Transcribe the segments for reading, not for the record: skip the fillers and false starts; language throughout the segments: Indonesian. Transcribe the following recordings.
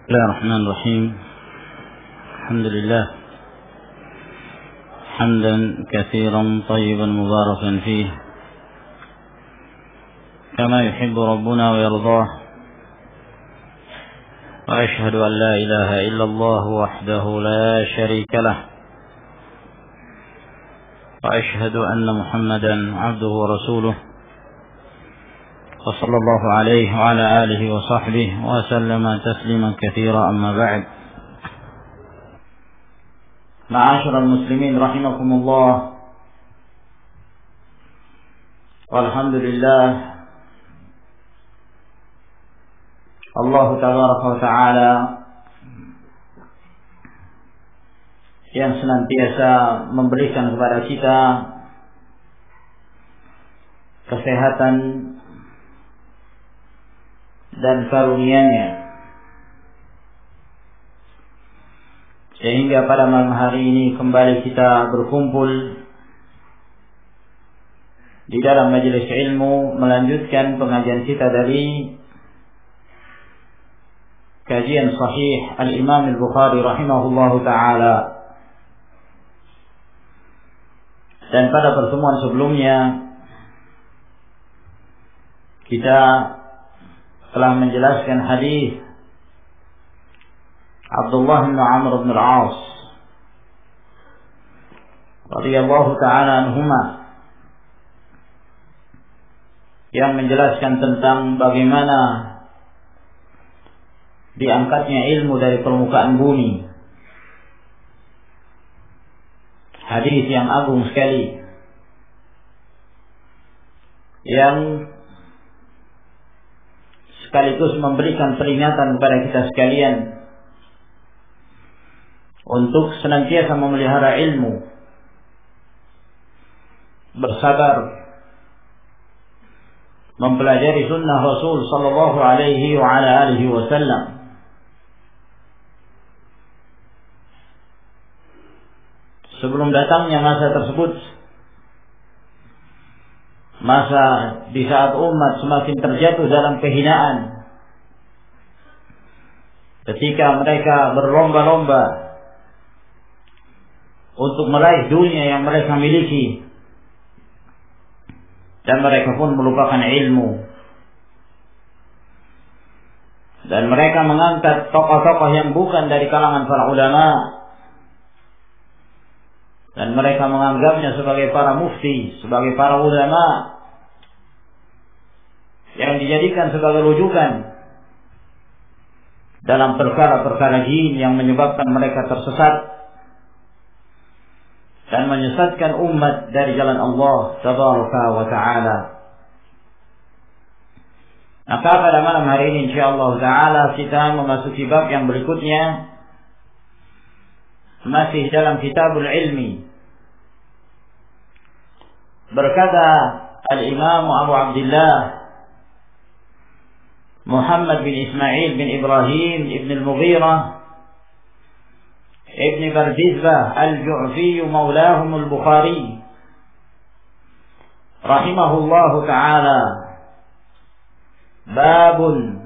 بسم الله الرحمن الرحيم. الحمد لله حمدا كثيرا طيبا مباركا فيه كما يحب ربنا ويرضاه، وأشهد أن لا إله إلا الله وحده لا شريك له، وأشهد أن محمدا عبده ورسوله، وصلى الله عليه وعلى آله وصحبه وسلم تسليما كثيرا. أما بعد، معاشر المسلمين رحمكم الله، والحمد لله Allah Tabaraka wa Ta'ala yang senantiasa memberikan kepada kita kesehatan dan karunia-Nya, sehingga pada malam hari ini kembali kita berkumpul di dalam majelis ilmu melanjutkan pengajian kita dari kajian sahih Al-Imam Al-Bukhari rahimahullahu ta'ala. Dan pada pertemuan sebelumnya kita telah menjelaskan hadis Abdullah bin Amr bin Al-As radhiyallahu ta'ala anhuma, yang menjelaskan tentang bagaimana diangkatnya ilmu dari permukaan bumi. Hadis yang agung sekali, yang sekaligus memberikan peringatan kepada kita sekalian untuk senantiasa memelihara ilmu, bersabar mempelajari sunnah Rasul sallallahu alaihi wa ala alihi wasallam. Sebelum datangnya masa tersebut, masa di saat umat semakin terjatuh dalam kehinaan, ketika mereka berlomba-lomba untuk meraih dunia yang mereka miliki, dan mereka pun melupakan ilmu, dan mereka mengangkat tokoh-tokoh yang bukan dari kalangan para ulama, dan mereka menganggapnya sebagai para mufti, sebagai para ulama yang dijadikan sebagai rujukan dalam perkara-perkara jin yang menyebabkan mereka tersesat dan menyesatkan umat dari jalan Allah Tabaraka wa Ta'ala. Maka pada malam hari ini insyaallah ta'ala kita memasuki bab yang berikutnya, masih dalam kitabul ilmi. Berkata Al-Imam Abu Abdullah Muhammad bin Ismail bin Ibrahim ibn al-Mughirah ibn Bardizbah al-Ju'fi maulahum al-Bukhari rahimahullahu ta'ala, babun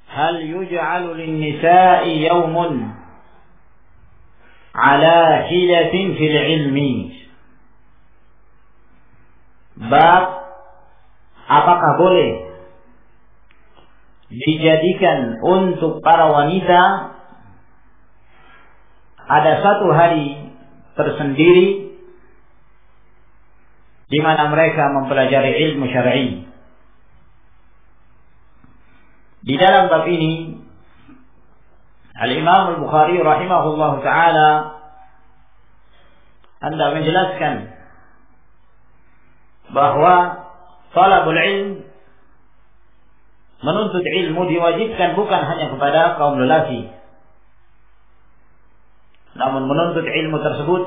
hal yuj'alu lin-nisa'i yawmun ala hilatin fil ilmi. Bab apakah boleh dijadikan untuk para wanita ada satu hari tersendiri di mana mereka mempelajari ilmu syar'i. Di dalam bab ini Al-Imam Al-Bukhari rahimahullahu ta'ala hendak menjelaskan bahwa talabul ilm, menuntut ilmu, diwajibkan bukan hanya kepada kaum lelaki, namun menuntut ilmu tersebut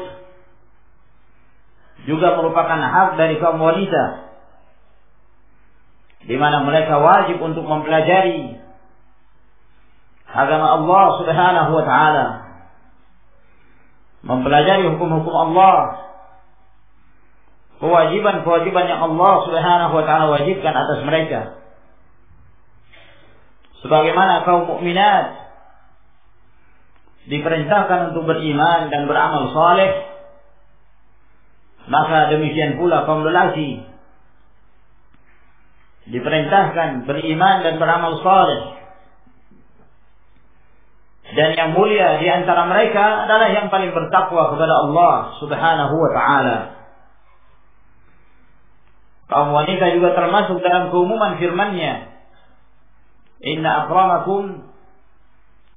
juga merupakan hak dari kaum wanita, di mana mereka wajib untuk mempelajari agama Allah Subhanahu wa ta'ala, mempelajari hukum-hukum Allah, kewajiban-kewajiban yang Allah Subhanahu wa ta'ala wajibkan atas mereka. sebagaimana kaum mukminat diperintahkan untuk beriman dan beramal saleh, maka demikian pula kaum lelaki diperintahkan beriman dan beramal saleh. Dan yang mulia di antara mereka adalah yang paling bertakwa kepada Allah Subhanahu wa taala. Kaum wanita juga termasuk dalam keumuman firman-Nya, "Inna akramakum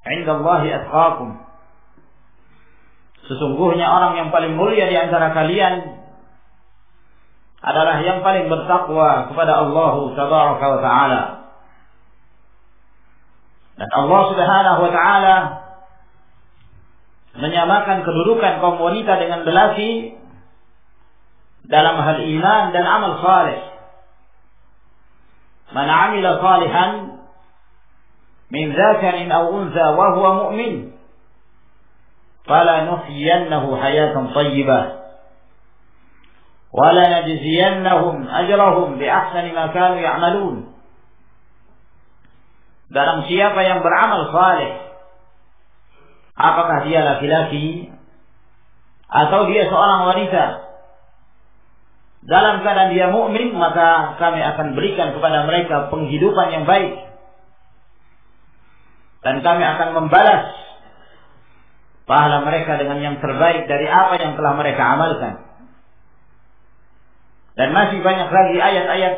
'indallahi atqakum." Sesungguhnya orang yang paling mulia di antara kalian adalah yang paling bertakwa kepada Allah Tabaraka wa taala. Dan Allah Subhanahu wa taala menyamakan kedudukan kaum wanita dengan lelaki dalam hal iman dan amal saleh. Man 'amila salihan min dzakarin aw untha wa huwa mu'min falanuhyiyannahu hayatan thayyibah wa lanajziyannahum ajrahum bi ahsani ma kanu ya'malun. Barang siapa yang beramal saleh, apakah dia laki-laki atau dia seorang wanita, dalam keadaan dia mukmin, maka kami akan berikan kepada mereka penghidupan yang baik, dan kami akan membalas pahala mereka dengan yang terbaik dari apa yang telah mereka amalkan. Dan masih banyak lagi ayat-ayat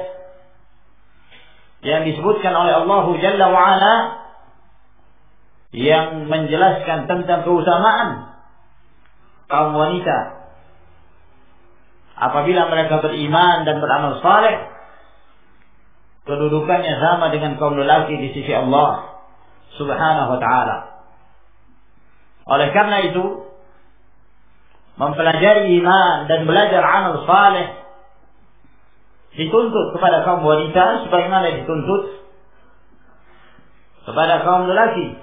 yang disebutkan oleh Allah Jalla wa'ala yang menjelaskan tentang keutamaan kaum wanita apabila mereka beriman dan beramal saleh. Kedudukannya sama dengan kaum lelaki di sisi Allah Subhanahu wa ta'ala. Oleh karena itu, mempelajari iman dan belajar amal saleh dituntut kepada kaum wanita sebagaimana dituntut kepada kaum lelaki,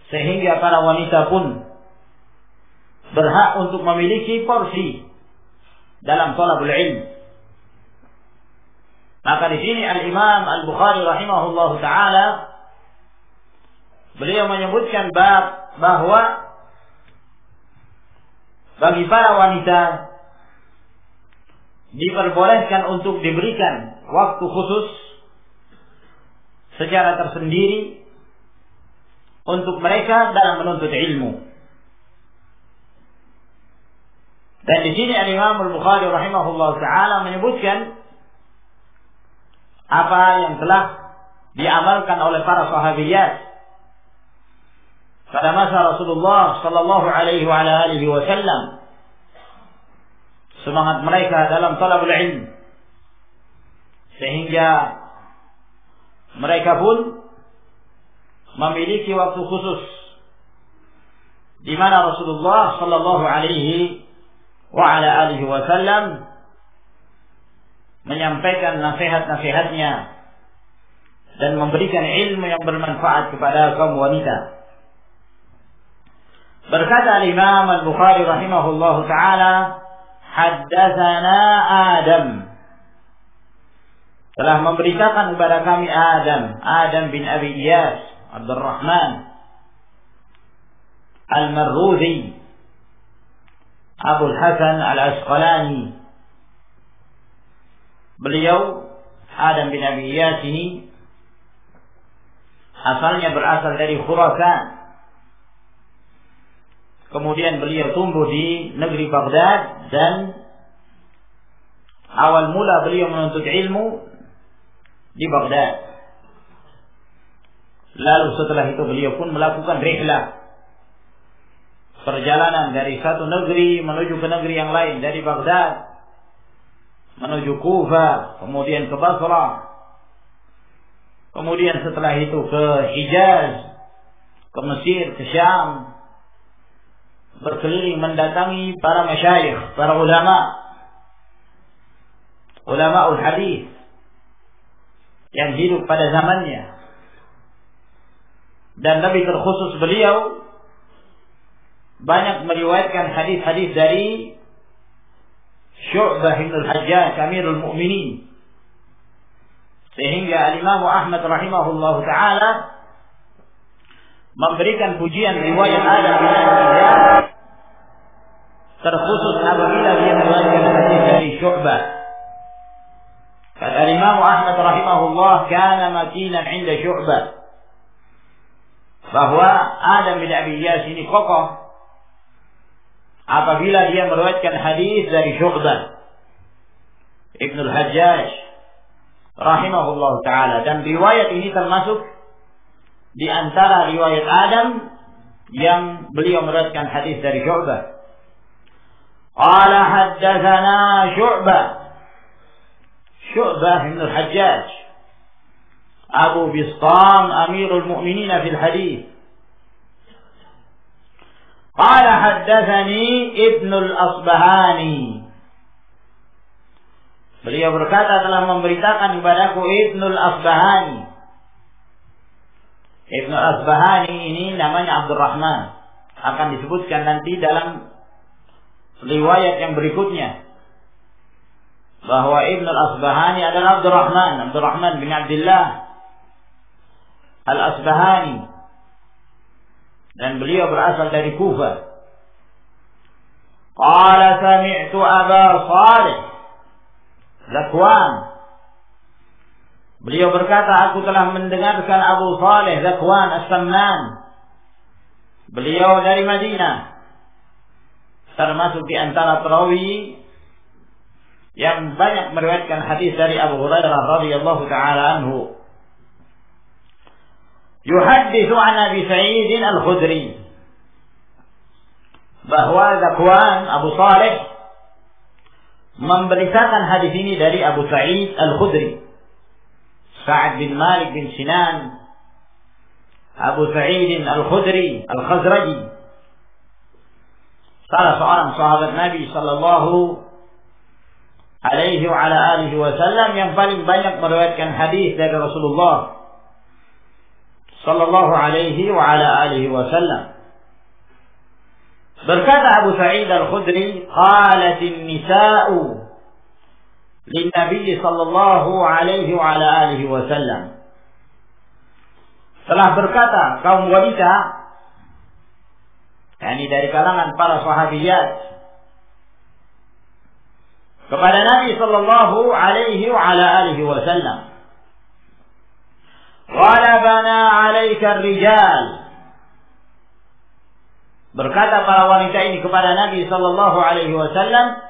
sehingga para wanita pun berhak untuk memiliki porsi dalam thalabul ilm. Maka di sini Al-Imam Al-Bukhari rahimahullahu taala beliau menyebutkan bab bahwa bagi para wanita diperbolehkan untuk diberikan waktu khusus secara tersendiri untuk mereka dalam menuntut ilmu. Dan di sini Al-Imam Al-Bukhari rahimahullah taala menyebutkan apa yang telah diamalkan oleh para sahabiyat pada masa Rasulullah sallallahu alaihi wa alihi wasallam. Semangat mereka dalam talabul ilm, sehingga mereka pun memiliki waktu khusus di mana Rasulullah sallallahu alaihi wa ala alihi wasallam menyampaikan nasihat-nasihatnya dan memberikan ilmu yang bermanfaat kepada kaum wanita. Berkata Imam Al-Bukhari rahimahullahu taala, haddatsana Adam, telah memberitakan kepada kami Adam bin Abi Iyas Abdurrahman Al-Marruzi Abu Hasan Al-Asqalani. Beliau Adam bin Abi Iyas ini asalnya berasal dari Khurasan. Kemudian beliau tumbuh di negeri Baghdad dan awal mula beliau menuntut ilmu di Baghdad. Lalu setelah itu beliau pun melakukan rihlah, perjalanan dari satu negeri menuju ke negeri yang lain, dari Baghdad menuju Kufa, kemudian ke Basra, kemudian setelah itu ke Hijaz, ke Mesir, ke Syam, berkeliling mendatangi para masyayikh, para ulama hadis yang hidup pada zamannya. Dan lebih terkhusus beliau banyak meriwayatkan hadis-hadis dari Syu'bah bin Al-Hajjaj Amirul Mu'minin, Sehingga Imam Ahmad rahimahullah taala memberikan pujian riwayat Adam bin Iyas terkhusus apabila dia meriwayatkan hadis dari Syu'bah. Kata Imam Ahmad rahimahullah, kana makinan 'inda Syu'bah, bahwa Adam bin Abi Iyas ini kokoh apabila dia meriwayatkan hadis dari Syu'bah Ibnu al-Hajjaj rahimahullah taala, dan riwayat ini termasuk di antara riwayat Adam yang beliau meriwayatkan hadis dari Syu'bah. Qala haddatsana Syu'bah Ibnu al-Hajjaj Abu Bistam Amirul Mu'minin fil hadis. Qala haddatsani Ibnu al-Asbahani, beliau berkata telah memberitakan kepadaku Ibnu al-Asbahani. Ibnu al-Asbahani ini namanya Abdurrahman, akan disebutkan nanti dalam riwayat yang berikutnya bahwa Ibnu al-Asbahani adalah Abdurrahman bin Abdullah al-Asbahani, dan beliau berasal dari Kufah. Qala sami'tu Aba Salih Zakwan, beliau berkata, aku telah mendengarkan Abu Salih Zakwan As-Samman, beliau dari Madinah, termasuk di antara perawi yang banyak meriwayatkan hadis dari Abu Hurairah radhiyallahu taala anhu. Yuhadditsu an Abi Sa'id Al-Khudri, bahwa Zakwan Abu Salih memberitakan hadis ini dari Abu Sa'id Al-Khudri, Sa'ad bin Malik bin Sinan Abu Sa'id Al-Khudri Al-Khazraji, salah seorang sahabat Nabi sallallahu alaihi wa ala alihi wasallam yang paling banyak meriwayatkan hadis dari Rasulullah sallallahu alaihi wa ala alihi wasallam. Berkata Abu Sa'id Al-Khudri, qalatin nisa'u lin-nabi sallallahu alaihi wa ala alihi wasallam, telah berkata kaum wanita, yakni dari kalangan para sahabiyat, kepada Nabi sallallahu alaihi wa ala alihi wasallam, "Ghalabana 'alaika ar-rijal." Berkata para wanita ini kepada Nabi sallallahu alaihi wasallam,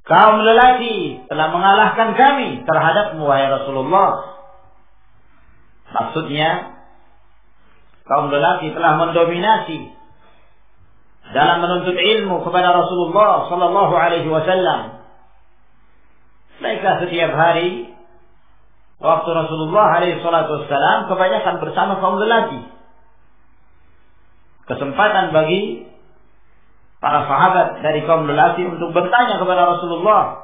kaum lelaki telah mengalahkan kami terhadapmu wahai Rasulullah. Maksudnya kaum lelaki telah mendominasi dalam menuntut ilmu kepada Rasulullah sallallahu alaihi wasallam. Mereka setiap hari waktu Rasulullah alaihi salatu wasallam kebanyakan bersama kaum lelaki. Kesempatan bagi para sahabat dari kaum lelaki untuk bertanya kepada Rasulullah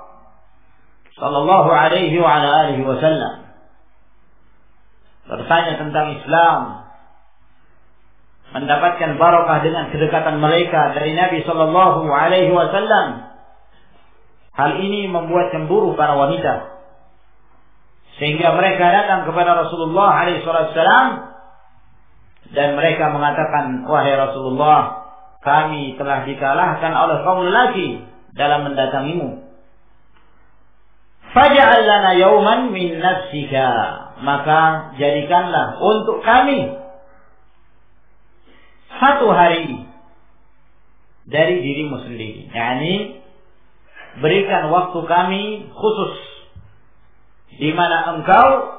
sallallahu alaihi wa ala alihi wasallam, bertanya tentang Islam, mendapatkan barakah dengan kedekatan mereka dari Nabi sallallahu alaihi wasallam. Hal ini membuat cemburu para wanita, sehingga mereka datang kepada Rasulullah alaihi wasallam dan mereka mengatakan, wahai Rasulullah, kami telah dikalahkan oleh kaum lelaki dalam mendatangimu. Faj'al lana yawman min nafsika, maka jadikanlah untuk kami satu hari dari dirimu sendiri, yakni berikan waktu kami khusus di mana engkau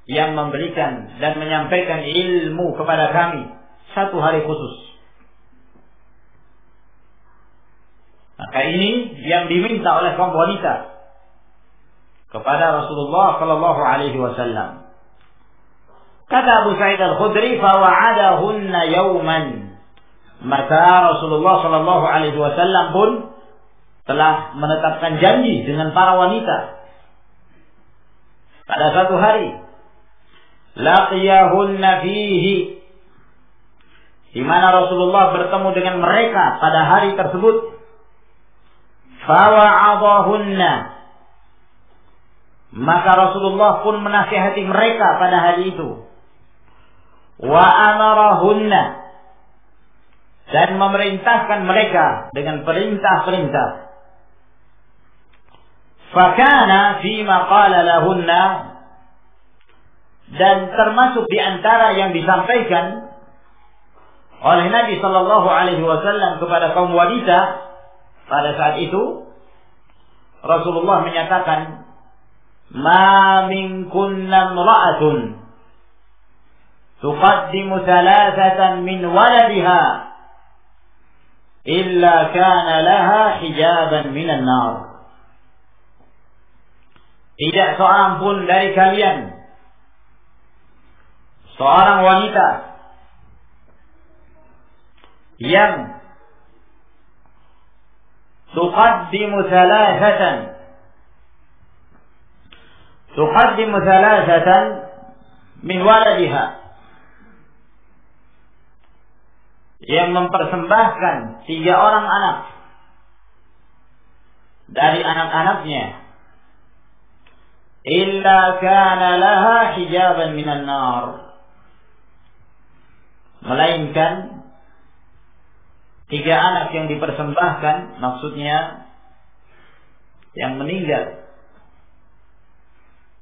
yang memberikan dan menyampaikan ilmu kepada kami, satu hari khusus. Maka ini yang diminta oleh kaum wanita kepada Rasulullah sallallahu alaihi wasallam. Kata Abu Sa'id Al-Khudri, "Fawa'adahunna yawman." Maka Rasulullah sallallahu alaihi wasallam pun telah menetapkan janji dengan para wanita pada satu hari, laqiyahunna fihi, di mana Rasulullah bertemu dengan mereka pada hari tersebut. Fawa'adahunna, Maka Rasulullah pun menasihati mereka pada hari itu. Wa amarahunna, dan memerintahkan mereka dengan perintah-perintah. Fakana fima qala lahunna, dan termasuk di antara yang disampaikan oleh Nabi sallallahu alaihi wasallam kepada kaum wanita pada saat itu, Rasulullah menyatakan, "Ma minkunna imra'atun tuqaddimu thalathatan min waladiha illa kana laha hijaban minan nar." Tidak seorang pun dari kalian, seorang wanita yang tuqaddimu thalathatan min waladiha, yang mempersembahkan 3 orang anak dari anak-anaknya, illa kana laha hijaban minan nar, melainkan 3 anak yang dipersembahkan, maksudnya yang meninggal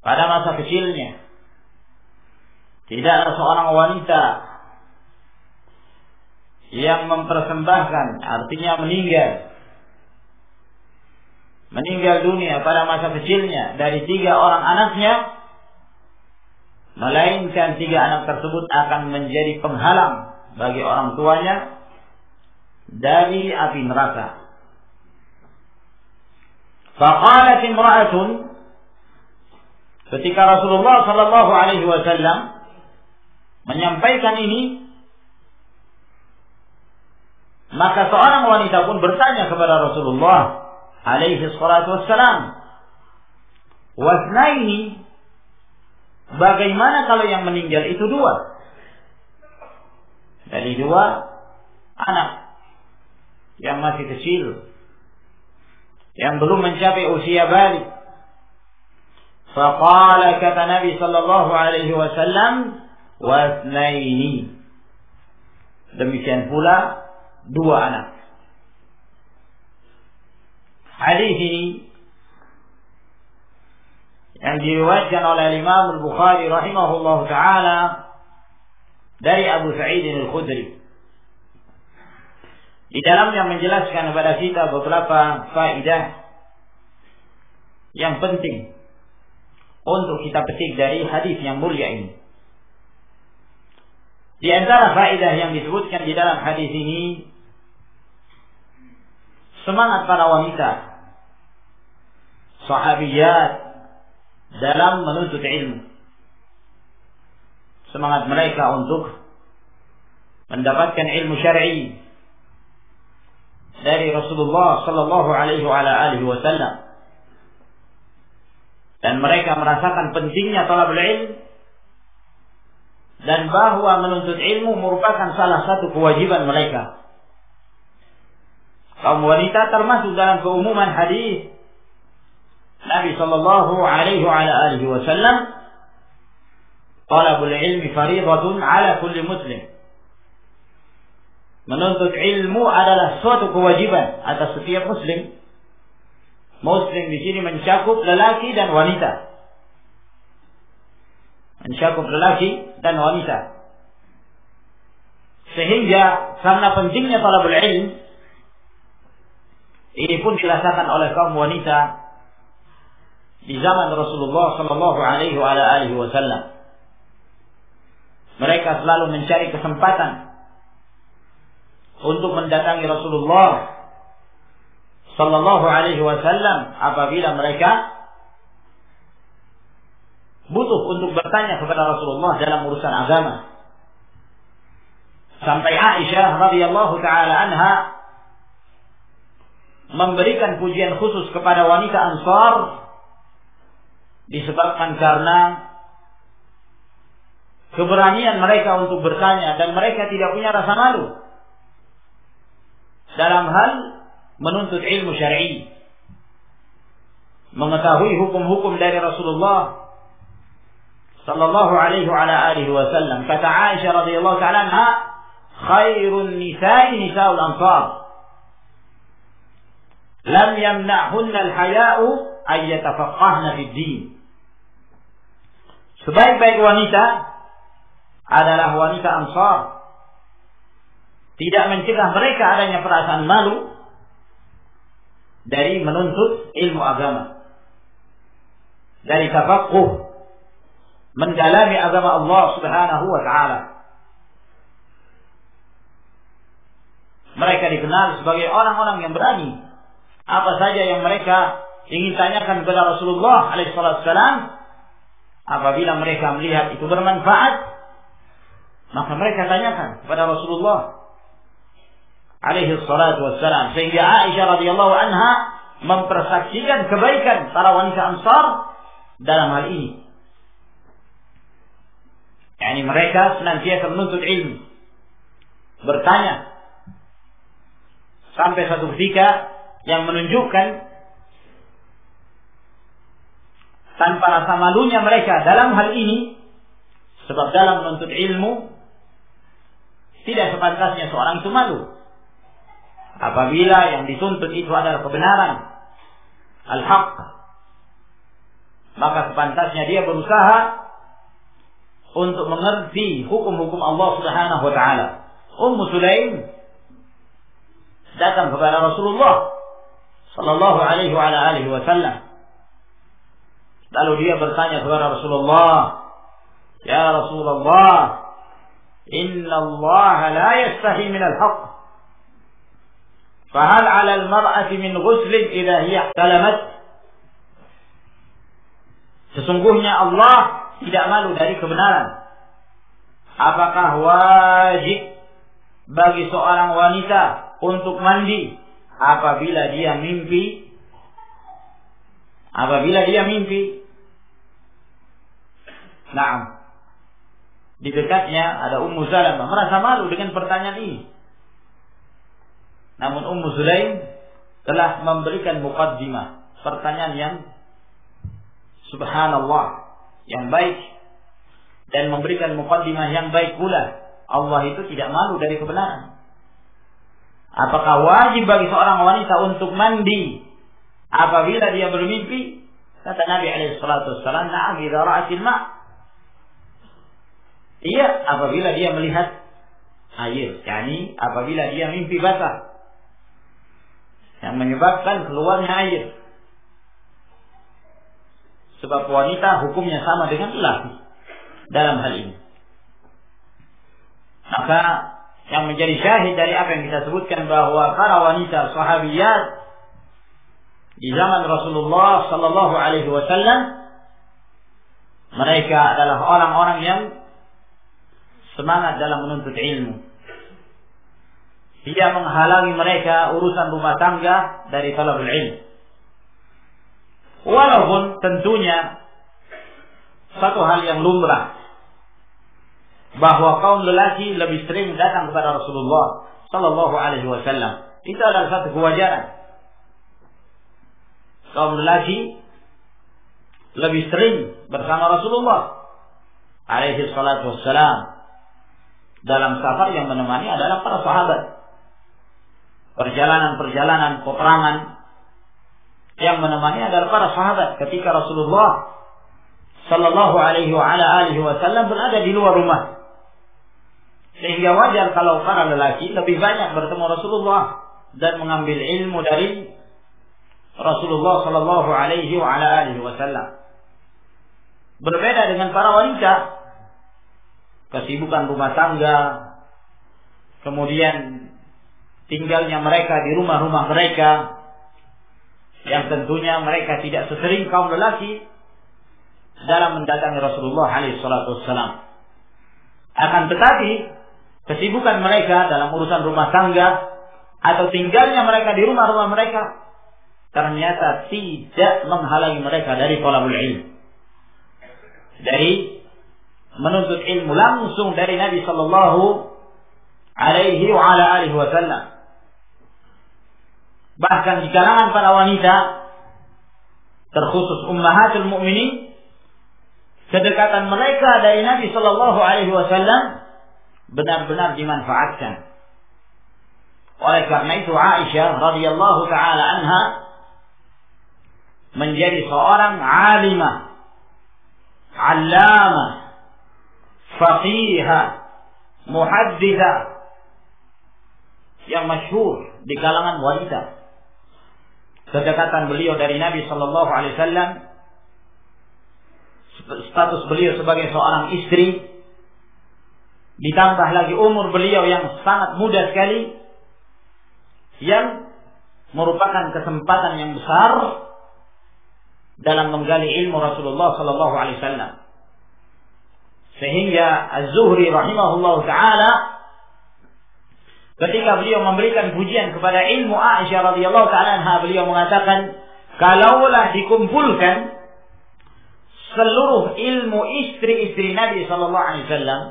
pada masa kecilnya. Tidaklah seorang wanita yang mempersembahkan, artinya meninggal dunia pada masa kecilnya dari 3 orang anaknya, melainkan 3 anak tersebut akan menjadi penghalang bagi orang tuanya dari api neraka. Faqalat imra'atun, ketika Rasulullah sallallahu alaihi wasallam menyampaikan ini, maka seorang wanita pun bertanya kepada Rasulullah alaihi salatu wassalam, "Wasnaini, bagaimana kalau yang meninggal itu 2? Dari 2 anak yang masih kecil, yang belum mencapai usia balik." Faqala, kata Nabi sallallahu alaihi wasallam, "Wasnaini." Demikian pula 2 anak. Hadis ini yang diriwayatkan oleh Imam Al-Bukhari rahimahullahu taala dari Abu Sa'id Al-Khudri. Di dalamnya menjelaskan kepada kita beberapa faedah yang penting untuk kita petik dari hadis yang mulia ini. Di antara faedah yang disebutkan di dalam hadis ini, semangat para wanita sahabiyat dalam menuntut ilmu. Semangat mereka untuk mendapatkan ilmu syar'i dari Rasulullah sallallahu alaihi wasallam. Dan mereka merasakan pentingnya thalabul ilm, dan bahwa menuntut ilmu merupakan salah satu kewajiban mereka. Kaum wanita termasuk dalam keumuman hadis Nabi sallallahu alaihi wasallam, "Thalabul ilmi fariidatun ala kulli muslim." Menuntut ilmu adalah suatu kewajiban atas setiap muslim. Muslim di sini mencakup lelaki dan wanita. Sehingga karena pentingnya thalabul ilm, ini pun dirasakan oleh kaum wanita di zaman Rasulullah sallallahu alaihi wasallam. Mereka selalu mencari kesempatan untuk mendatangi Rasulullah sallallahu alaihi wasallam apabila mereka butuh untuk bertanya kepada Rasulullah dalam urusan agama. Sampai Aisyah radhiyallahu taala anha memberikan pujian khusus kepada wanita Ansar disebabkan karena keberanian mereka untuk bertanya, dan mereka tidak punya rasa malu dalam hal menuntut ilmu syar'i. mengetahui hukum-hukum dari Rasulullah sallallahu alaihi wasallam. Kata Aisyah radhiyallahu ta'ala anha, khairun nisa'i nisa'ul ansar. Lam yamna'hunna al-haya'u ay yatafaqqahna fid din. Sebaik-baik wanita adalah wanita Ansar. Tidak mencegah mereka adanya perasaan malu dari menuntut ilmu agama, dari tafaqquh, mendalami agama Allah Subhanahu wa taala. Mereka dikenal sebagai orang-orang yang berani. Apa saja yang mereka ingin tanyakan kepada Rasulullah alaihi wasallam, apabila mereka melihat itu bermanfaat, maka mereka tanyakan kepada Rasulullah alaihi salatu wassalam. Sehingga Aisyah radhiyallahu anha mempersaksikan kebaikan para wanita Ansar dalam hal ini. Yani mereka senantiasa menuntut ilmu, bertanya, sampai satu ketika yang menunjukkan tanpa rasa malunya mereka dalam hal ini. Sebab dalam menuntut ilmu tidak sepantasnya seorang itu malu. Apabila yang dituntut itu adalah kebenaran, al-haq, maka sepantasnya dia berusaha untuk mengerti hukum-hukum Allah Subhanahu wa taala. Ummu Sulaim datang kepada Rasulullah sallallahu alaihi wasallam. Lalu dia bertanya kepada Rasulullah, ya Rasulullah, inna Allah la yastahi min al-haq, fahal ala al-mar'ati min ghuslin idha hiya ihtalamat? Sesungguhnya Allah tidak malu dari kebenaran. Apakah wajib bagi seorang wanita untuk mandi apabila dia mimpi? Apabila dia mimpi. Naam. Di dekatnya ada Ummu Salamah, merasa malu dengan pertanyaan ini. Namun Ummu Sulaim telah memberikan muqaddimah, pertanyaan yang subhanallah, yang baik, dan memberikan muqaddimah yang baik pula. Allah itu tidak malu dari kebenaran. Apakah wajib bagi seorang wanita untuk mandi apabila dia bermimpi? Kata Nabi alaihi salatu wassalam, na'am idza ra'atil ma'. Iya, apabila dia melihat air, yakni apabila dia mimpi basah yang menyebabkan keluarnya air. Sebab wanita hukumnya sama dengan lelaki dalam hal ini. Maka yang menjadi syahid dari apa yang kita sebutkan, bahwa para wanita sahabiyat di zaman Rasulullah sallallahu alaihi wasallam, mereka adalah orang-orang yang semangat dalam menuntut ilmu. Tidak menghalangi mereka urusan rumah tangga dari talabul ilm. Walaupun tentunya satu hal yang lumrah, bahwa kaum lelaki lebih sering datang kepada Rasulullah sallallahu alaihi wasallam. Itu adalah satu kewajaran. Kaum lelaki lebih sering bersama Rasulullah alaihi salatu wassalam. Dalam safar yang menemani adalah para sahabat. Perjalanan-perjalanan peperangan yang menemani adalah para sahabat ketika Rasulullah sallallahu alaihi wasallam berada di luar rumah. Sehingga wajar kalau para lelaki lebih banyak bertemu Rasulullah dan mengambil ilmu dari Rasulullah sallallahu alaihi wasallam. Berbeda dengan para wanita, kesibukan rumah tangga, kemudian tinggalnya mereka di rumah-rumah mereka, yang tentunya mereka tidak sesering kaum lelaki dalam mendatangi Rasulullah alaihi salatu wassalam. Akan tetapi kesibukan mereka dalam urusan rumah tangga atau tinggalnya mereka di rumah-rumah mereka ternyata tidak menghalangi mereka dari thalabul ilm, dari menuntut ilmu langsung dari Nabi sallallahu alaihi wasallam. Bahkan di kalangan para wanita terkhusus ummahatul mukminin, kedekatan mereka dari Nabi sallallahu alaihi wasallam benar-benar dimanfaatkan. Oleh karena itu Aisyah radhiyallahu taala anha menjadi seorang alimah, allamah, faqihah, muhadditsah yang masyhur di kalangan wanita. Kedekatan beliau dari Nabi sallallahu alaihi wasallam, status beliau sebagai seorang istri, ditambah lagi umur beliau yang sangat muda sekali, yang merupakan kesempatan yang besar dalam menggali ilmu Rasulullah sallallahu alaihi wasallam. Sehingga Az-Zuhri rahimahullah taala ketika beliau memberikan pujian kepada ilmu Aisyah radhiyallahu taala anha, beliau mengatakan, kalaulah dikumpulkan seluruh ilmu istri-istri Nabi sallallahu alaihi wasallam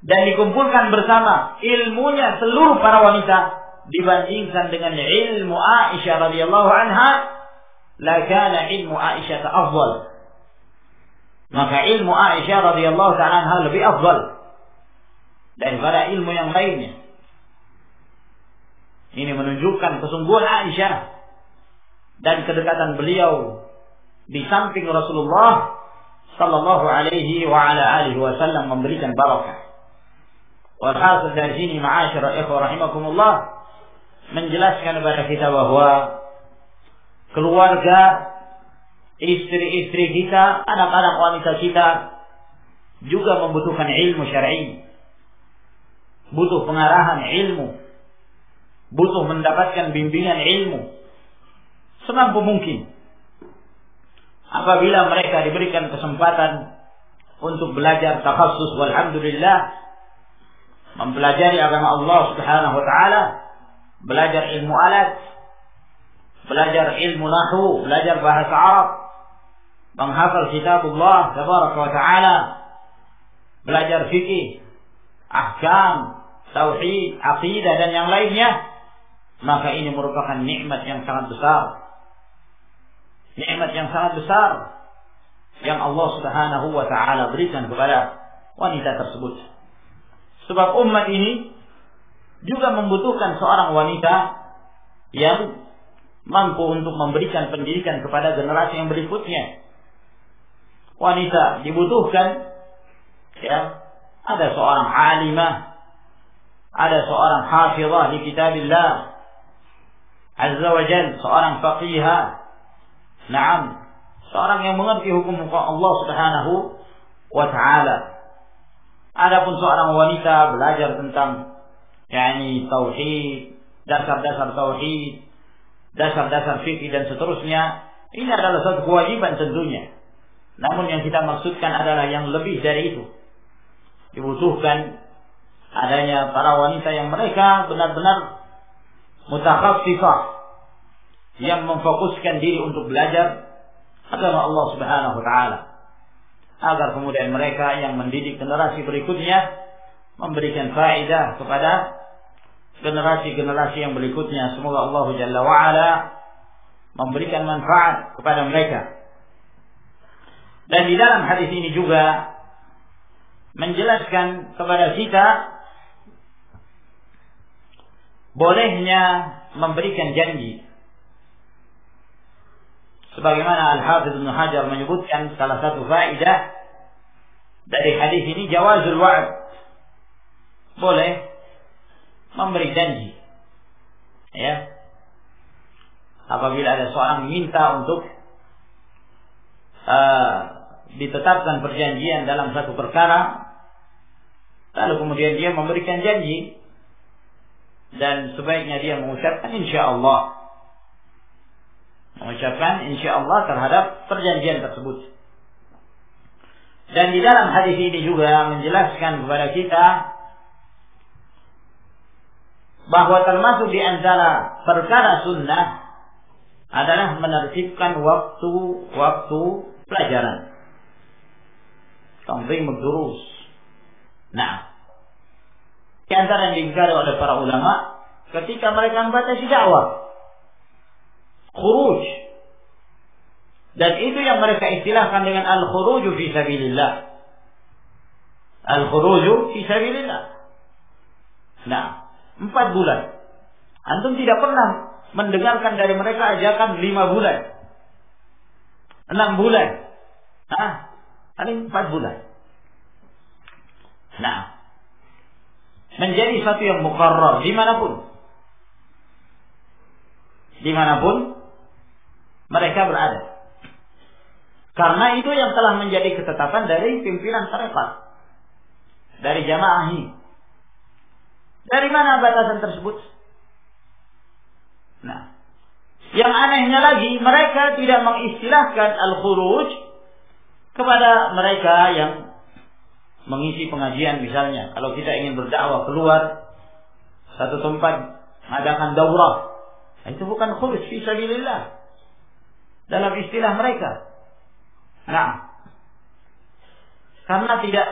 dan dikumpulkan bersama ilmunya seluruh para wanita dibandingkan dengan ilmu Aisyah radhiyallahu anha, lakana ilmu Aisyah afdal. Maka ilmu Aisyah radhiyallahu ta'ala anha lebih afdal daripada ilmu yang lainnya. Ini menunjukkan kesungguhan Aisyah dan kedekatan beliau di samping Rasulullah sallallahu alaihi wa ala alihi wasallam memberikan barakah. Walhasil dari sini ma'asyiral ikhwah rahimakumullah menjelaskan kepada kita bahwa keluarga, istri-istri kita, anak-anak wanita kita juga membutuhkan ilmu syar'i, butuh pengarahan ilmu, butuh mendapatkan bimbingan ilmu semampu mungkin. Apabila mereka diberikan kesempatan untuk belajar takhassus, walhamdulillah, mempelajari agama Allah Subhanahu wa taala, belajar ilmu alat, belajar ilmu nahwu, belajar bahasa Arab, menghafal kitabullah tabaraka wa taala, belajar fikih, ahkam, tauhid, aqidah dan yang lainnya, maka ini merupakan nikmat yang sangat besar. Nikmat yang sangat besar yang Allah Subhanahu wa taala berikan kepada wanita tersebut. Sebab umat ini juga membutuhkan seorang wanita yang mampu untuk memberikan pendidikan kepada generasi yang berikutnya. Wanita dibutuhkan, ya, ada seorang alimah, ada seorang hafizah di kitabillah azza wa jalla, seorang faqihah, na'am, seorang yang mengerti hukum Allah Subhanahu wa taala. Adapun seorang wanita belajar tentang tauhid, dasar-dasar tauhid, dasar-dasar fikih dan seterusnya, ini adalah satu kewajiban tentunya. Namun yang kita maksudkan adalah yang lebih dari itu. Dibutuhkan adanya para wanita yang mereka benar-benar mutakhassifah, yang memfokuskan diri untuk belajar agama Allah Subhanahu wa taala, agar kemudian mereka yang mendidik generasi berikutnya memberikan faedah kepada generasi-generasi yang berikutnya. Semoga Allah Jalla wa Ala memberikan manfaat kepada mereka. Dan di dalam hadis ini juga menjelaskan kepada kita bolehnya memberikan janji. Sebagaimana Al-Hafidz Ibnu Hajar menyebutkan, salah satu faedah dari hadis ini jawazul wa'd, boleh memberi janji. Ya. Apabila ada seorang minta untuk ditetapkan perjanjian dalam satu perkara, lalu kemudian dia memberikan janji, dan sebaiknya dia mengucapkan insyaallah, terhadap perjanjian tersebut. Dan di dalam hadis ini juga menjelaskan kepada kita bahwa termasuk di antara perkara sunnah adalah menertibkan waktu pelajaran, tanzim ad-durus. Nah, di antara yang diingkari oleh para ulama ketika mereka membatasi dakwah, khuruj Dan itu yang mereka istilahkan dengan al-khuruju fi sabilillah. Al-khuruju fi sabilillah. Nah, 4 bulan. Antum tidak pernah mendengarkan dari mereka ajakan 5 bulan. 6 bulan. Paling 4 bulan. Nah, menjadi satu yang muqarrar dimanapun mereka berada. Karena itu yang telah menjadi ketetapan dari pimpinan tarekat, dari jamaah ini. Dari mana batasan tersebut? Nah, yang anehnya lagi, mereka tidak mengistilahkan al-khuruj kepada mereka yang mengisi pengajian misalnya. Kalau kita ingin berdakwah keluar satu tempat, mengadakan daurah, itu bukan khuruj fi sabilillah dalam istilah mereka. Nah, karena tidak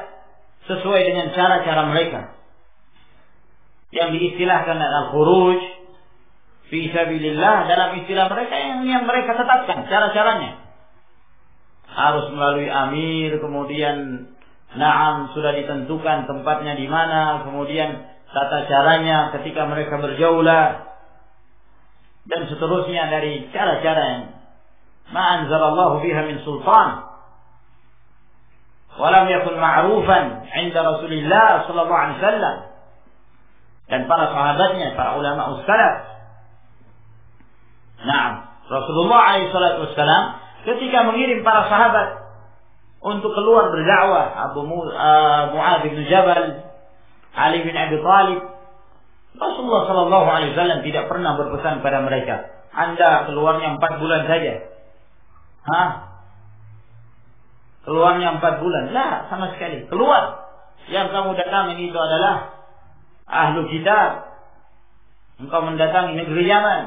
sesuai dengan cara-cara mereka yang diistilahkan al-khuruj fi sabilillah dalam istilah mereka yang mereka tetapkan cara-caranya. Harus melalui amir, kemudian sudah ditentukan tempatnya di mana, kemudian tata caranya ketika mereka berjaulah, dan seterusnya dari cara-cara yang ma anzalallahu biha min sultan wa lam yakun ma'rufan 'inda Rasulillah sallallahu alaihi wasallam dan para sahabatnya, para ulama salaf. Rasulullah alaihi salatu wasallam ketika mengirim para sahabat untuk keluar berdakwah, Mu'adz bin Jabal, Ali bin Abi Thalib, Rasulullah sallallahu alaihi wasallam tidak pernah berpesan pada mereka, Anda keluarnya 4 bulan saja. Keluarnya 4 bulan. Lah, sama sekali. Keluar. Yang kamu datangi itu adalah ahlu kitab. Engkau mendatangi negeri Yaman.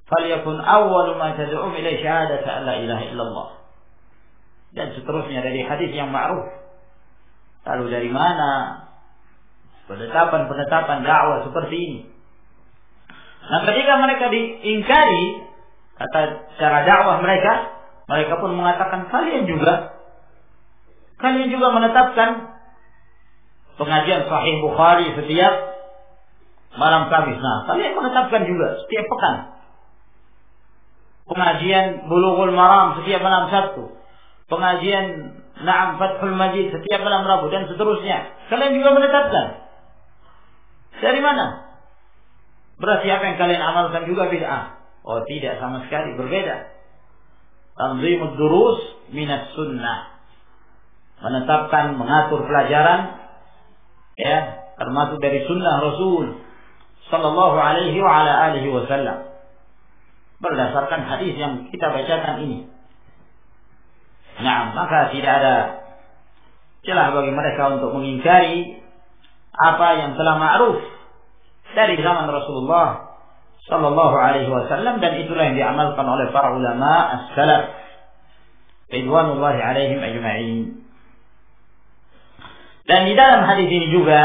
Falyakun awwalu ma tad'u ila syahadati an la ilaha illallah. Dan seterusnya dari hadis yang ma'ruf. Lalu dari mana penetapan dakwah seperti ini? Nah, ketika mereka diingkari kata cara dakwah mereka pun mengatakan kalian juga menetapkan pengajian Sahih Bukhari setiap malam Kamis. Nah, kalian menetapkan juga setiap pekan pengajian Bulughul Maram setiap malam Sabtu, pengajian Fathul Majid setiap malam Rabu, dan seterusnya. Kalian juga menetapkan. Dari mana? Berarti apa yang kalian amalkan juga bid'ah? Oh, tidak, sama sekali berbeda. Tanzimud durus minas sunnah. Menetapkan, mengatur pelajaran, termasuk dari sunnah Rasul sallallahu alaihi wa ala alihi wasallam. Berdasarkan hadis yang kita bacakan ini. Maka tidak ada celah bagi mereka untuk mengingkari apa yang telah ma'ruf dari zaman Rasulullah sallallahu alaihi wasallam, dan itulah yang diamalkan oleh para ulama as-salaf ridwanullahi alaihim ajma'in. Dan di dalam hadis ini juga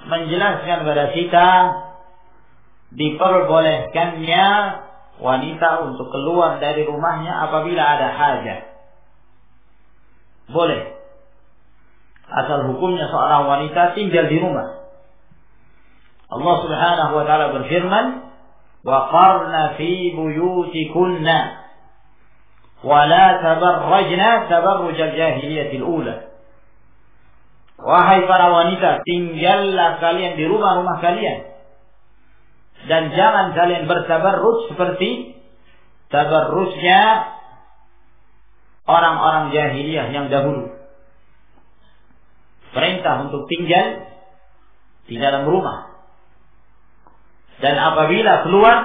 menjelaskan kepada kita diperbolehkannya wanita untuk keluar dari rumahnya apabila ada hajat. Boleh. Asal hukumnya seorang wanita tinggal di rumah. Allah Subhanahu wa taala berfirman, "Wa qarna fi buyutikunna wa la tabarrajna tabarruj al-jahiliyatil ula." Wahai para wanita, tinggallah kalian di rumah-rumah kalian dan jangan kalian bertabarruj seperti tabarrujnya orang-orang jahiliyah yang dahulu. Perintah untuk tinggal di dalam rumah. Dan apabila keluar,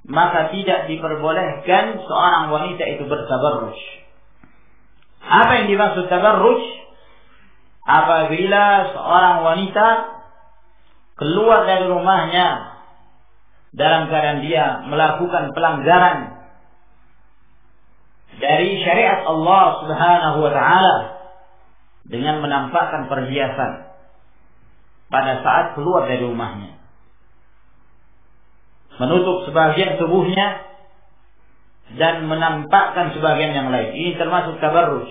maka tidak diperbolehkan seorang wanita itu bertabarruj. Apa yang dimaksud tabarruj? Apabila seorang wanita keluar dari rumahnya dalam keadaan dia melakukan pelanggaran dari syariat Allah Subhanahu wa taala dengan menampakkan perhiasan pada saat keluar dari rumahnya, menutup sebagian tubuhnya dan menampakkan sebagian yang lain. Ini termasuk tabarruj.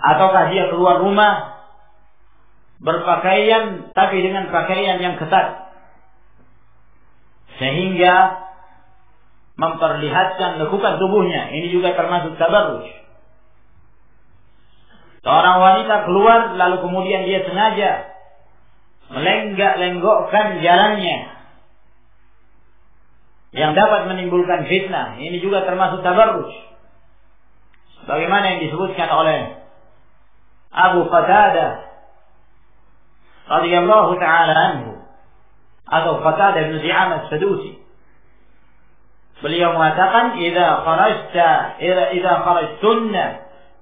Ataukah dia keluar rumah berpakaian tapi dengan pakaian yang ketat sehingga memperlihatkan lekukan tubuhnya. Ini juga termasuk tabarruj. Seorang wanita keluar lalu kemudian dia sengaja melenggak-lenggokkan jalannya yang dapat menimbulkan fitnah. Ini juga termasuk tabarruj. Sebagaimana yang disebutkan oleh Abu Qatadah radhiyallahu ta'ala anhu atau Qatadah bin Di'amah As-Sadusi. Beliau mengatakan, idza kharajtunna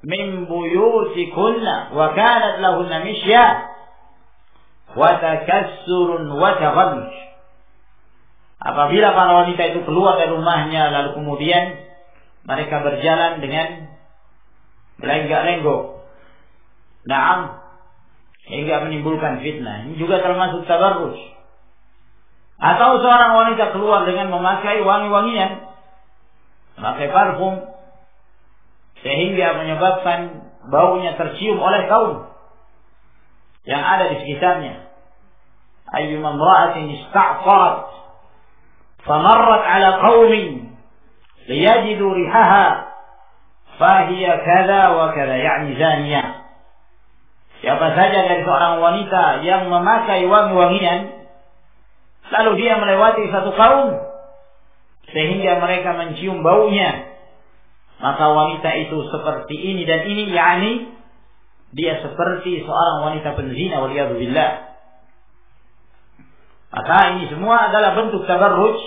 min buyutikunna wa kanat lahunna misyah wa takassurun wa taghammuj. Apabila para wanita itu keluar dari rumahnya lalu kemudian mereka berjalan dengan melenggak-lenggok, na'am, hingga menimbulkan fitnah. Ini juga termasuk tabarruj. Atau seorang wanita keluar dengan memakai wangi-wangian, memakai parfum, sehingga menyebabkan baunya tercium oleh kaum yang ada di sekitarnya. Ayyuma imra'atin ista'farat famarrat 'ala qaumin liyajidu rihaha fahiya kadza wa kadza, yani zaniyah. Siapa saja dari seorang wanita yang memakai wangi-wangian lalu dia melewati satu kaum sehingga mereka mencium baunya, maka wanita itu seperti ini dan ini, yakni dia seperti seorang wanita penzina, waliyadzubillah. Maka ini semua adalah bentuk tabarruj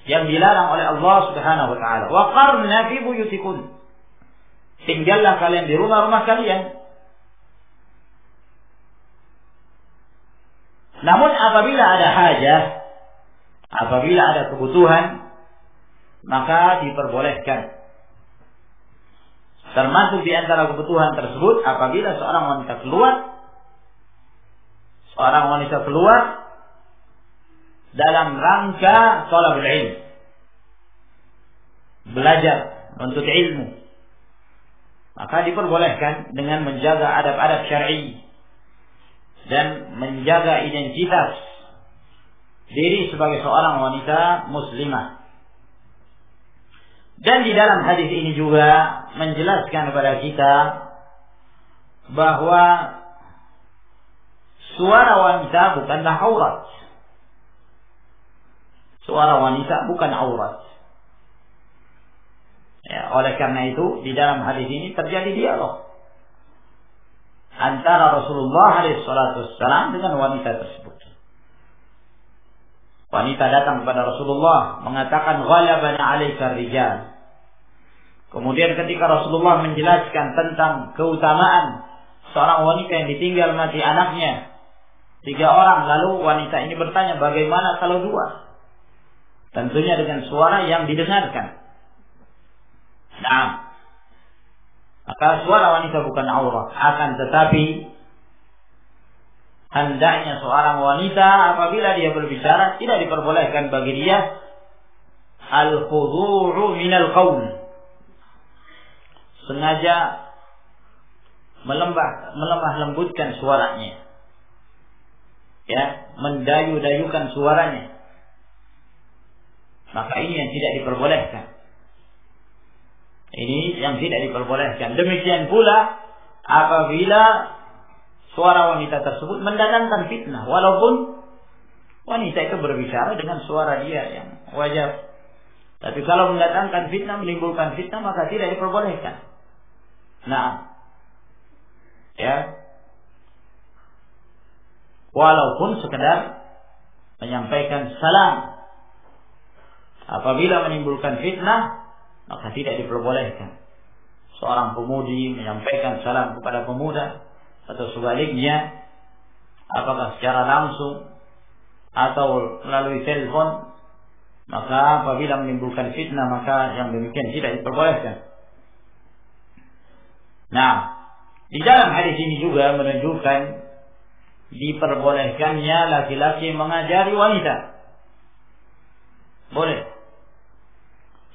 yang dilarang oleh Allah Subhanahu wa taala. Wa qarna fi buyutikum, tinggallah kalian di rumah-rumah kalian. Namun apabila ada hajah, apabila ada kebutuhan, maka diperbolehkan. Termasuk di antara kebutuhan tersebut apabila seorang wanita keluar dalam rangka thalabul ilm, belajar, menuntut ilmu, maka diperbolehkan dengan menjaga adab-adab syar'i dan menjaga identitas diri sebagai seorang wanita muslimah. Dan di dalam hadis ini juga menjelaskan kepada kita bahwa suara wanita bukanlah aurat. Suara wanita bukan aurat. Ya, oleh karena itu di dalam hadis ini terjadi dialog antara Rasulullah SAW dengan wanita tersebut. Wanita datang kepada Rasulullah mengatakan, ghalabana 'alaika rijal. Kemudian ketika Rasulullah menjelaskan tentang keutamaan seorang wanita yang ditinggal mati anaknya 3 orang, lalu wanita ini bertanya, bagaimana kalau 2? Tentunya dengan suara yang didengarkan. Nah, maka suara wanita bukan aurat. Akan tetapi hendaknya seorang wanita apabila dia berbicara tidak diperbolehkan bagi dia al-khudu'u minal qaul, sengaja melemah lembutkan suaranya, ya, mendayu-dayukan suaranya. Maka ini yang tidak diperbolehkan. Ini yang tidak diperbolehkan. Demikian pula apabila suara wanita tersebut mendatangkan fitnah, walaupun wanita itu berbicara dengan suara dia yang wajar. Tapi kalau mendatangkan fitnah, menimbulkan fitnah, maka tidak diperbolehkan. Nah, ya, walaupun sekedar menyampaikan salam, apabila menimbulkan fitnah, maka tidak diperbolehkan seorang pemudi menyampaikan salam kepada pemuda, atau sebaliknya, apakah secara langsung atau melalui telepon. Maka apabila menimbulkan fitnah, maka yang demikian tidak diperbolehkan. Nah, di dalam hadis ini juga menunjukkan diperbolehkannya laki-laki mengajari wanita. Boleh.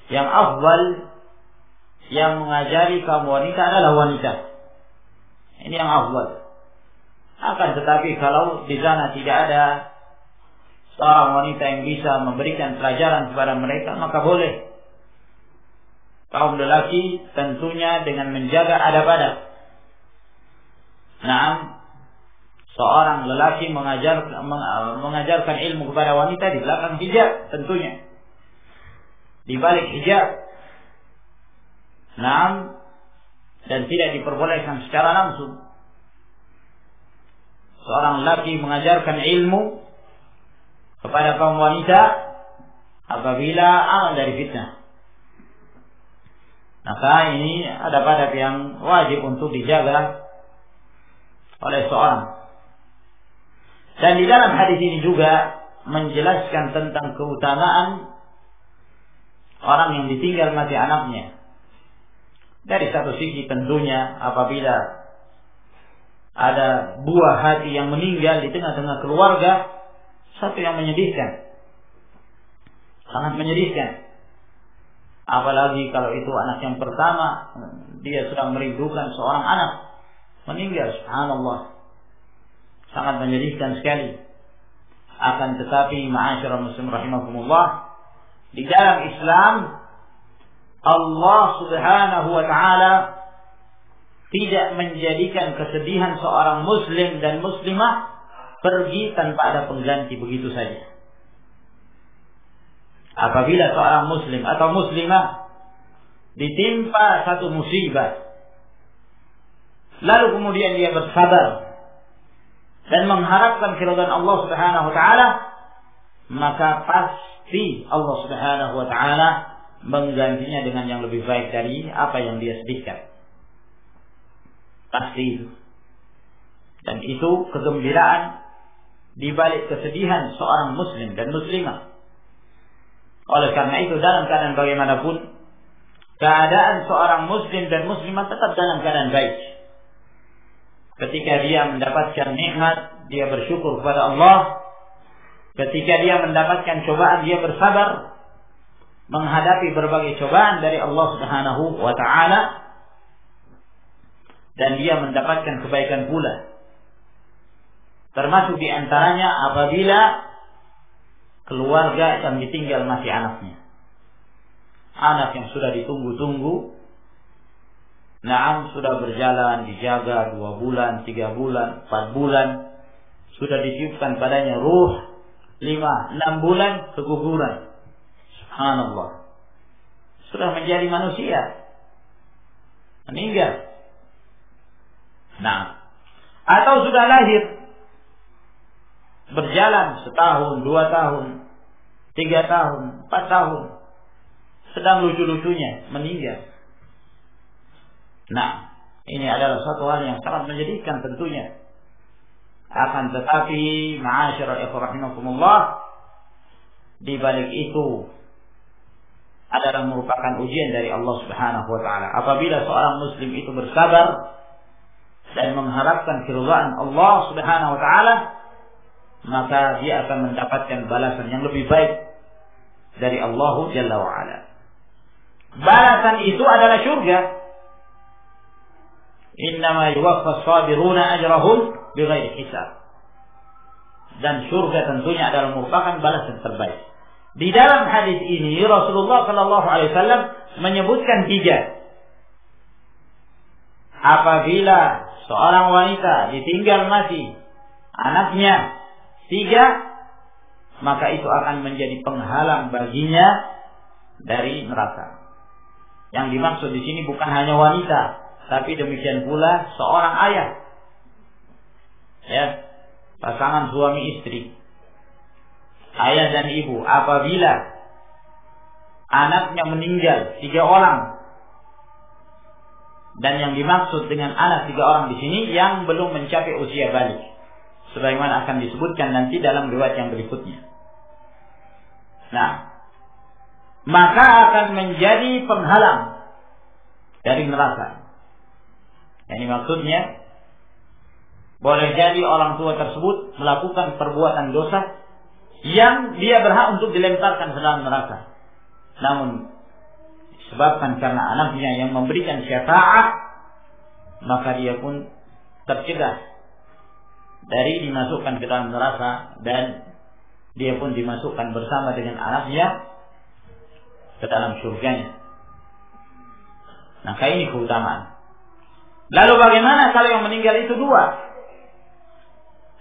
yang afdal yang mengajari kaum wanita adalah wanita. Ini yang afdal. Akan tetapi kalau di sana tidak ada seorang wanita yang bisa memberikan pelajaran kepada mereka, maka boleh. Kaum lelaki tentunya dengan menjaga adab-adab. Nah, seorang lelaki mengajarkan ilmu kepada wanita di belakang hijab tentunya. Di balik hijab. Nah, dan tidak diperbolehkan secara langsung. Seorang lelaki mengajarkan ilmu kepada kaum wanita apabila aman dari fitnah. Maka ini adab-adab yang wajib untuk dijaga oleh seorang. Dan di dalam hadis ini juga menjelaskan tentang keutamaan orang yang ditinggal mati anaknya. Dari satu sisi tentunya apabila ada buah hati yang meninggal di tengah-tengah keluarga, satu yang menyedihkan, sangat menyedihkan. Apalagi kalau itu anak yang pertama, dia sedang merindukan seorang anak meninggal, subhanallah, sangat menyedihkan sekali. Akan tetapi ma'asyiral muslimin rahimakumullah, di dalam Islam Allah subhanahu wa ta'ala tidak menjadikan kesedihan seorang muslim dan muslimah pergi tanpa ada pengganti begitu saja. Apabila seorang muslim atau muslimah ditimpa satu musibah, lalu kemudian dia bersabar dan mengharapkan keridhaan Allah subhanahu wa ta'ala, maka pasti Allah subhanahu wa ta'ala menggantinya dengan yang lebih baik dari apa yang dia sedihkan. Pasti itu. Dan itu kegembiraan di balik kesedihan seorang muslim dan muslimah. Oleh karena itu dalam keadaan bagaimanapun, keadaan seorang muslim dan muslimah tetap dalam keadaan baik. Ketika dia mendapatkan nikmat, dia bersyukur kepada Allah. Ketika dia mendapatkan cobaan, dia bersabar menghadapi berbagai cobaan dari Allah Subhanahu wa ta'ala, dan dia mendapatkan kebaikan pula. Termasuk di antaranya apabila keluarga yang ditinggal masih anaknya. Anak yang sudah ditunggu-tunggu, naam, sudah berjalan, dijaga 2 bulan, 3 bulan, 4 bulan, sudah ditiupkan padanya ruh, 5-6 bulan keguguran. Subhanallah. Sudah menjadi manusia, meninggal. Nah, atau sudah lahir, berjalan 1 tahun, 2 tahun, 3 tahun, 4 tahun, sedang lucu-lucunya meninggal. Nah, ini adalah suatu hal yang sangat menyedihkan tentunya. Akan tetapi, ma'asyiral ikhwah rahimakumullah, di balik itu adalah merupakan ujian dari Allah Subhanahu wa ta'ala. Apabila seorang muslim itu bersabar dan mengharapkan keridhaan Allah Subhanahu wa ta'ala, maka dia akan mendapatkan balasan yang lebih baik dari Allah Jalla wa ala. Balasan itu adalah surga. Innama yuwaffas sabiruna ajrahum bighairi hisab. Dan surga tentunya adalah merupakan balasan terbaik. Di dalam hadis ini Rasulullah sallallahu alaihi wasallam menyebutkan 3. Apabila seorang wanita ditinggal mati anaknya 3, maka itu akan menjadi penghalang baginya dari neraka. Yang dimaksud di sini bukan hanya wanita, tapi demikian pula seorang ayah, ya, pasangan suami istri, ayah dan ibu. Apabila anaknya meninggal 3 orang, dan yang dimaksud dengan anak 3 orang di sini yang belum mencapai usia balik, sebagaimana akan disebutkan nanti dalam riwayat yang berikutnya. Nah, maka akan menjadi penghalang dari neraka. Ini maksudnya, boleh jadi orang tua tersebut melakukan perbuatan dosa yang dia berhak untuk dilemparkan ke dalam neraka. Namun disebabkan karena anaknya yang memberikan syafaat, maka dia pun tercegah dari dimasukkan ke dalam neraka, dan dia pun dimasukkan bersama dengan anaknya ke dalam surganya. Maka ini keutamaan. Lalu bagaimana kalau yang meninggal itu dua?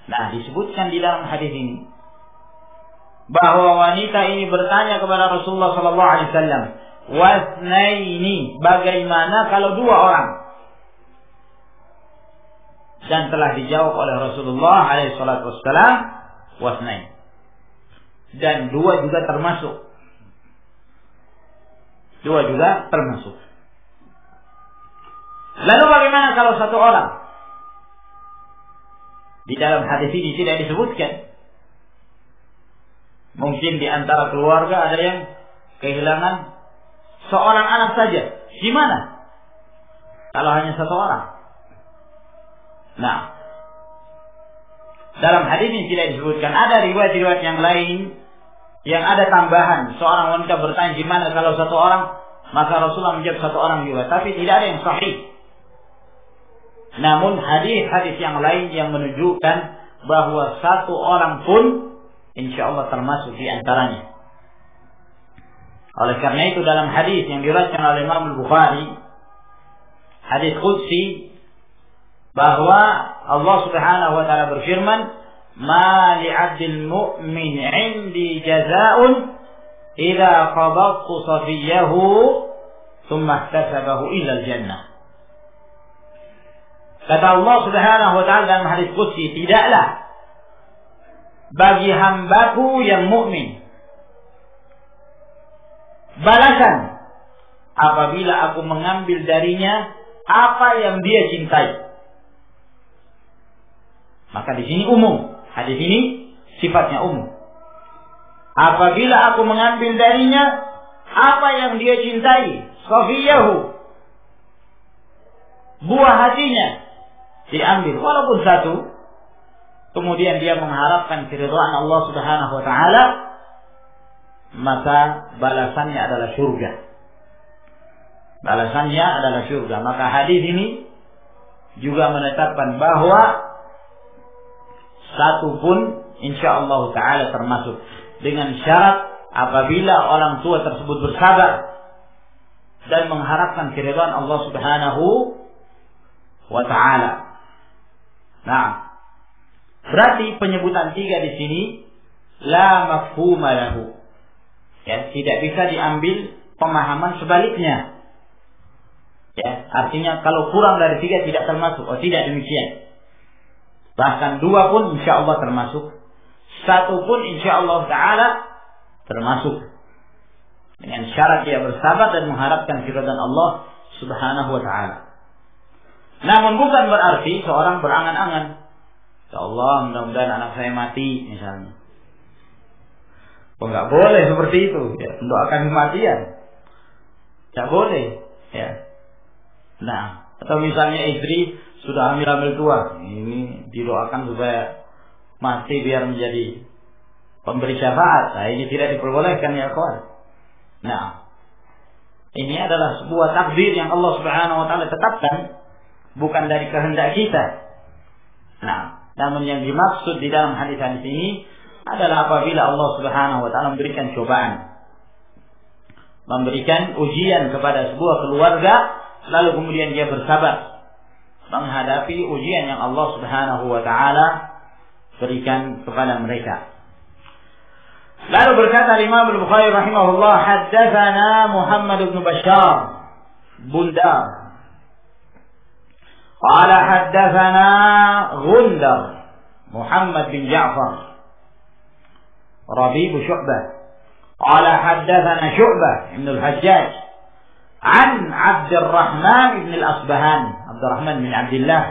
Nah, disebutkan di dalam hadis ini bahwa wanita ini bertanya kepada Rasulullah SAW, wasnaini, bagaimana kalau dua orang? Dan telah dijawab oleh Rasulullah SAW, wasnain. Dan dua juga termasuk. Dua juga termasuk. Lalu bagaimana kalau satu orang? Di dalam hadis ini tidak disebutkan. Mungkin di antara keluarga ada yang kehilangan seorang anak saja. Gimana kalau hanya satu orang? Nah, dalam hadis ini tidak disebutkan. Ada riwayat-riwayat yang lain yang ada tambahan. Seorang wanita bertanya gimana kalau satu orang, maka Rasulullah menjawab satu orang juga. Tapi tidak ada yang sahih. Namun hadis-hadis yang lain yang menunjukkan bahwa satu orang pun insya Allah termasuk di antaranya. Oleh karena itu dalam hadis yang diriwayatkan oleh Imam Al-Bukhari, hadis qudsi, bahwa Allah Subhanahu wa taala berfirman, "Ma li'abdil mu'min 'indi jazaa'un idza qabadtu safiyahu thumma ihtasabahu ila al-jannah." Kata Allah Subhanahu wa taala dalam hadis qudsi, tidaklah bagi hambaku yang mukmin balasan apabila aku mengambil darinya apa yang dia cintai. Maka di sini umum, hadis ini sifatnya umum. Apabila aku mengambil darinya apa yang dia cintai, safiyahu, buah hatinya diambil walaupun satu, kemudian dia mengharapkan keridhaan Allah Subhanahu wa taala, maka balasannya adalah surga. Balasannya adalah surga. Maka hadis ini juga menetapkan bahwa satu pun insyaallah taala termasuk, dengan syarat apabila orang tua tersebut bersabar dan mengharapkan keridhaan Allah Subhanahu wa taala. Nah, berarti penyebutan tiga di sini la mafhuma lahu. Ya, tidak bisa diambil pemahaman sebaliknya. Ya, artinya kalau kurang dari tiga tidak termasuk. Oh, tidak demikian. Bahkan dua pun insya Allah termasuk. Satu pun insya Allah taala termasuk. Dengan syarat dia bersabar dan mengharapkan keridhaan Allah Subhanahu wa taala. Namun bukan berarti seorang berangan-angan, ya Allah, mudah-mudahan anak saya mati misalnya. Oh, nggak boleh seperti itu. Ya, mendoakan kematian. Nggak boleh. Ya. Nah, atau misalnya istri sudah hamil tua, ini didoakan supaya mati biar menjadi pemberi syafaat. Nah, ini tidak diperbolehkan ya kawan. Nah, ini adalah sebuah takdir yang Allah Subhanahu wa taala tetapkan, bukan dari kehendak kita. Nah, namun yang dimaksud di dalam hadis-hadis ini adalah apabila Allah Subhanahu wa taala memberikan cobaan, memberikan ujian kepada sebuah keluarga, lalu kemudian dia bersabar menghadapi ujian yang Allah Subhanahu wa taala berikan kepada mereka. Lalu berkata Imam Al-Bukhari rahimahullah, haddatsana Muhammad bin Bashar Bundar qala haddatsana Gundar Muhammad bin Ja'far Rabi' Syu'bah qala haddatsana Syu'bah ibn al-Hajjaj an Abdurrahman ibn al-Asbahan, Abdurrahman bin Abdullah,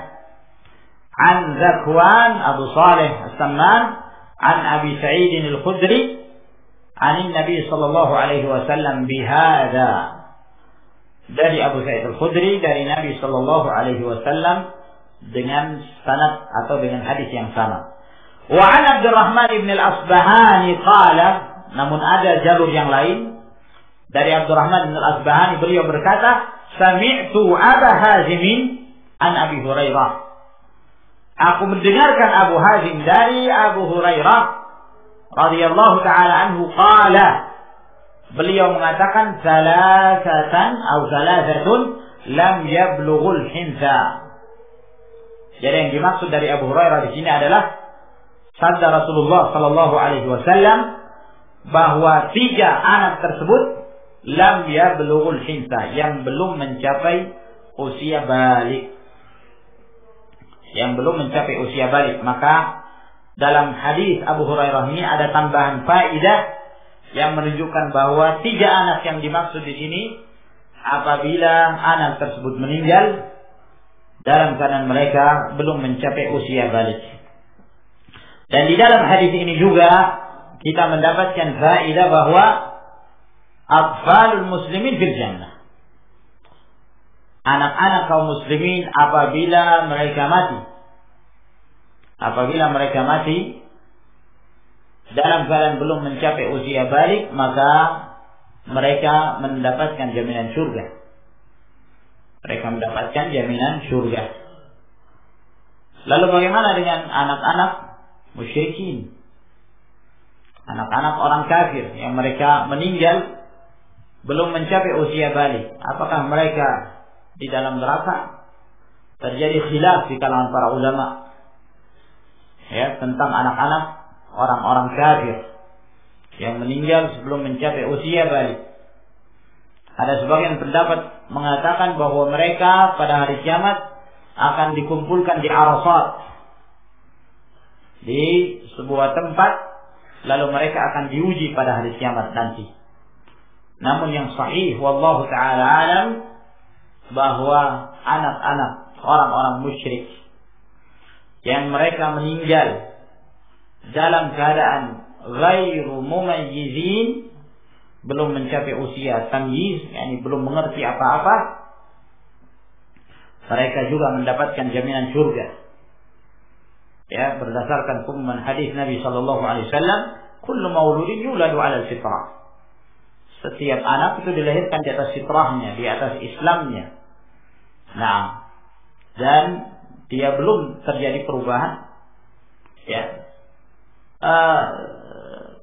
an Zakwan Abu Salih As-Samman an Abi Sa'id al-Khudri an Nabi sallallahu alaihi wasallam bihadza, dari Abu Sa'id al-Khudri dari Nabi sallallahu alaihi wasallam dengan sanad atau dengan hadis yang sama. Wa an Abdurrahman ibn al-Asbahani qala, namun ada jalur yang lain dari Abdurrahman bin Al-Asbahani, beliau berkata, "Sami'tu Aba Hazim an Abi Hurairah." Aku mendengarkan Abu Hazim dari Abu Hurairah radhiyallahu taala anhu qala, beliau mengatakan, salasatun lam yablughul hinsa. Jadi yang dimaksud dari Abu Hurairah di sini adalah sabda Rasulullah sallallahu alaihi wasallam bahwa 3 anak tersebut lam yablughul hinsa, yang belum mencapai usia balik. Yang belum mencapai usia balik. Maka dalam hadis Abu Hurairah ini ada tambahan faedah yang menunjukkan bahwa 3 anak yang dimaksud di sini apabila anak tersebut meninggal dalam keadaan mereka belum mencapai usia balik. Dan di dalam hadis ini juga kita mendapatkan faedah bahwa atfalul muslimin fil jannah. Anak-anak kaum muslimin apabila mereka mati dalam keadaan belum mencapai usia balik, maka mereka mendapatkan jaminan surga. Lalu bagaimana dengan anak-anak musyrikin? Anak-anak orang kafir yang mereka meninggal belum mencapai usia balik. Apakah mereka di dalam neraka? Terjadi khilaf di kalangan para ulama tentang anak-anak orang-orang kafir yang meninggal sebelum mencapai usia balik. Ada sebagian pendapat mengatakan bahwa mereka pada hari kiamat akan dikumpulkan di Arafat, di sebuah tempat, lalu mereka akan diuji pada hari kiamat nanti. Namun yang sahih wallahu taala alam bahwa anak-anak orang-orang musyrik yang mereka meninggal dalam keadaan ghairu mumayyizin, belum mencapai usia tamyiz, belum mengerti apa-apa, mereka juga mendapatkan jaminan surga. Berdasarkan pengumuman hadis Nabi sallallahu alaihi wasallam, kullu mauludin yuladu 'ala al-fitrah. Setiap anak itu dilahirkan di atas fitrahnya, di atas Islamnya. Nah, dan dia belum terjadi perubahan.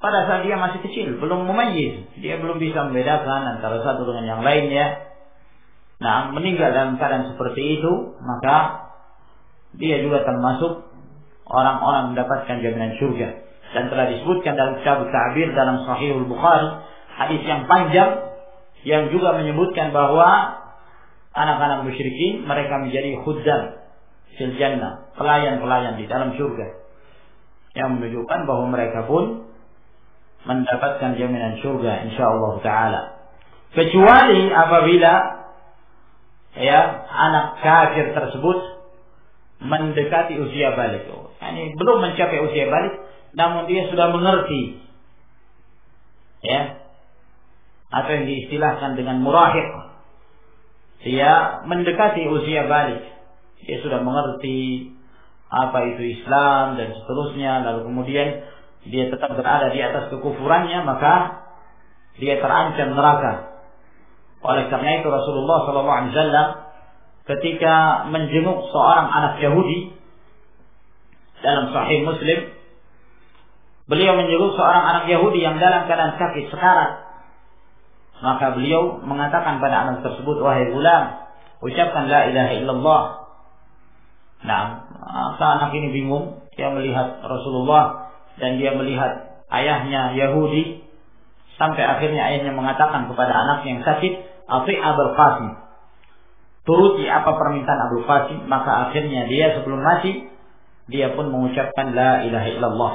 Pada saat dia masih kecil, belum mumayyiz, dia belum bisa membedakan antara satu dengan yang lainnya. Nah, meninggal dalam keadaan seperti itu, maka dia juga termasuk orang-orang mendapatkan jaminan surga. Dan telah disebutkan dalam kitab Ta'bir dalam Sahihul Bukhari, hadis yang panjang yang juga menyebutkan bahwa anak-anak musyrikin mereka menjadi khuddam fil jannah, pelayan-pelayan di dalam surga, yang menunjukkan bahwa mereka pun mendapatkan jaminan surga insyaallah taala. Kecuali apabila anak kafir tersebut mendekati usia balik, belum mencapai usia balik, namun dia sudah mengerti, atau yang diistilahkan dengan murahiq, dia mendekati usia balik, dia sudah mengerti apa itu Islam dan seterusnya, lalu kemudian dia tetap berada di atas kekufurannya, maka dia terancam neraka. Oleh karena itu Rasulullah SAW ketika menjenguk seorang anak Yahudi dalam Sahih Muslim, beliau menjenguk seorang anak Yahudi yang dalam keadaan sakit sekarat. Maka beliau mengatakan pada anak tersebut, wahai gulam, ucapkan la ilaha illallah. Nah, anak ini bingung, dia melihat Rasulullah dan dia melihat ayahnya Yahudi, sampai akhirnya ayahnya mengatakan kepada anak yang sakit, ati Abul Qasim, turuti apa permintaan Abul Qasim. Maka akhirnya dia sebelum mati, dia pun mengucapkan la ilaha illallah.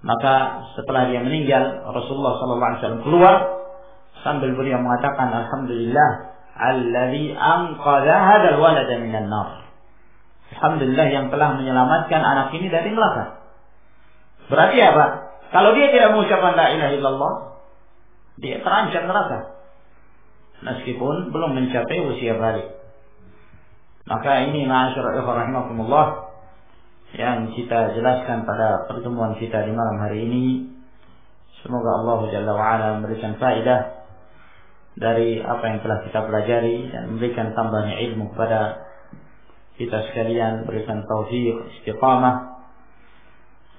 Maka setelah dia meninggal, Rasulullah SAW keluar sambil beliau mengatakan, alhamdulillah alladzi anqadha hadzal walada minan nar. Alhamdulillah yang telah menyelamatkan anak ini dari neraka. Berarti apa? Kalau dia tidak mengucapkan la ilaha illallah, dia terancam neraka meskipun belum mencapai usia balik. Maka ini ma'asyiral ikhwah rahimakumullah yang kita jelaskan pada pertemuan kita di malam hari ini. Semoga Allah Jalla wa Ala memberikan faedah dari apa yang telah kita pelajari dan memberikan tambahan ilmu kepada kita sekalian, berikan taufik istiqamah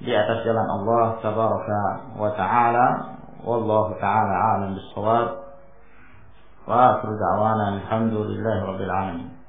di atas jalan Allah tabaraka wa ta'ala. Wallahu ta'ala a'lam bis-shawab. Wa akhiru da'wana alhamdulillahi rabbil alamin.